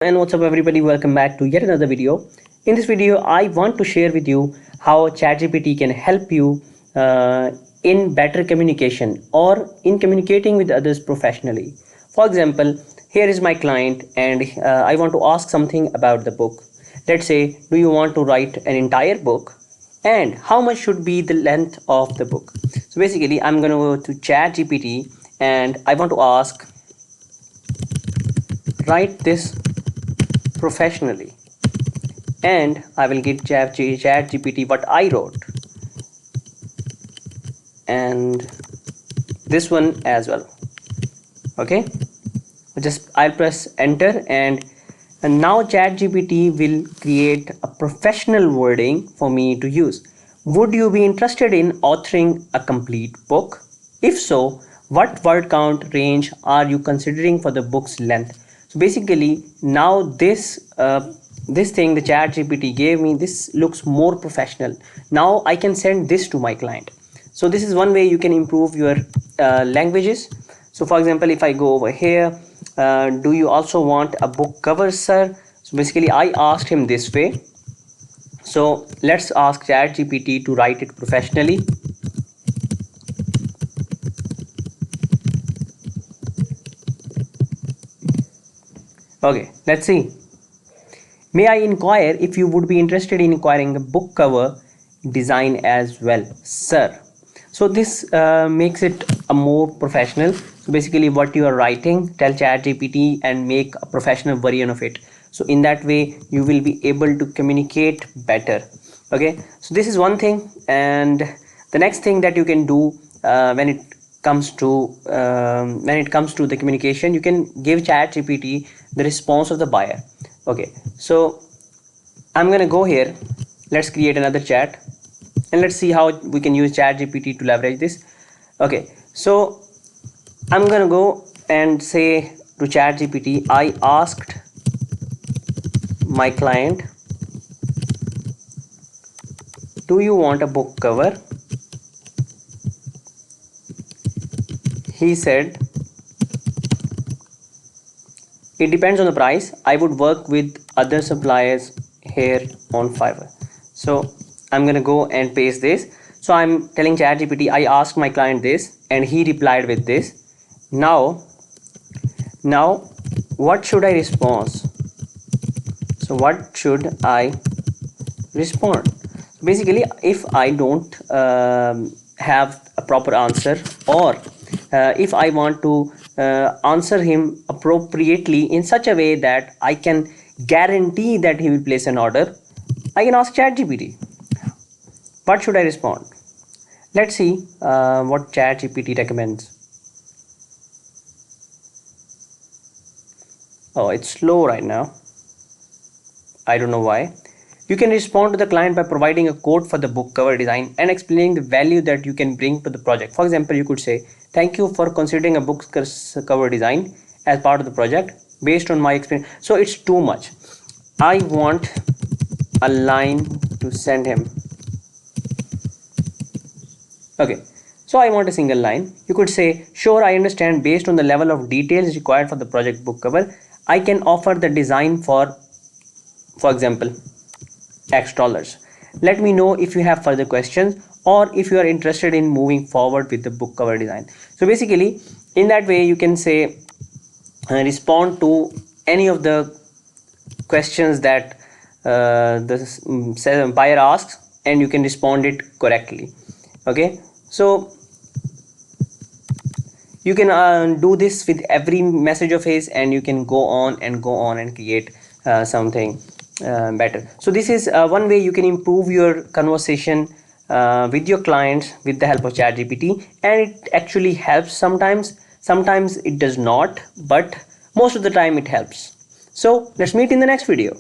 And what's up everybody, welcome back to yet another video. In this video I want to share with you how ChatGPT can help you in better communication or in communicating with others professionally. For example, here is my client and I want to ask something about the book. Let's say, do you want to write an entire book, and how much should be the length of the book? So basically I'm going to go to ChatGPT and I want to ask, write this professionally, and I will get ChatGPT what I wrote and this one as well. Okay, I'll press enter and now ChatGPT will create a professional wording for me to use. Would you be interested in authoring a complete book? If so, what word count range are you considering for the book's length? So basically now this thing the ChatGPT gave me, this looks more professional. Now I can send this to my client. So this is one way you can improve your languages. So for example, if I go over here, do you also want a book cover, sir? So basically I asked him this way. So let's ask ChatGPT to write it professionally. Okay, let's see. May I inquire if you would be interested in acquiring a book cover design as well, sir? So this makes it a more professional. So basically what you are writing, tell ChatGPT and make a professional version of it. So in that way you will be able to communicate better. Okay, so this is one thing. And the next thing that you can do when it comes to the communication, you can give ChatGPT the response of the buyer. Okay, so I'm gonna go here, let's create another chat and let's see how we can use ChatGPT to leverage this. Okay, so I'm gonna go and say to ChatGPT, I asked my client, do you want a book cover? He said, it depends on the price. I would work with other suppliers here on Fiverr. So I'm gonna go and paste this. So I'm telling ChatGPT, I asked my client this and he replied with this. Now what should I respond? So what should I respond? Basically, if I don't have a proper answer, or if I want to answer him appropriately in such a way that I can guarantee that he will place an order, I can ask ChatGPT, what should I respond? Let's see what ChatGPT recommends. Oh, it's slow right now. I don't know why. You can respond to the client by providing a quote for the book cover design and explaining the value that you can bring to the project. For example, you could say, thank you for considering a book cover design as part of the project based on my experience. So it's too much. I want a line to send him. Okay, so I want a single line. You could say, sure, I understand, based on the level of details required for the project book cover, I can offer the design for example, X dollars. Let me know if you have further questions or if you are interested in moving forward with the book cover design. So basically in that way you can say respond to any of the questions that the buyer asks and you can respond it correctly. Okay, so you can do this with every message of his and you can go on and create something better. So this is one way you can improve your conversation with your clients with the help of ChatGPT, and it actually helps sometimes it does not, but most of the time it helps. So let's meet in the next video.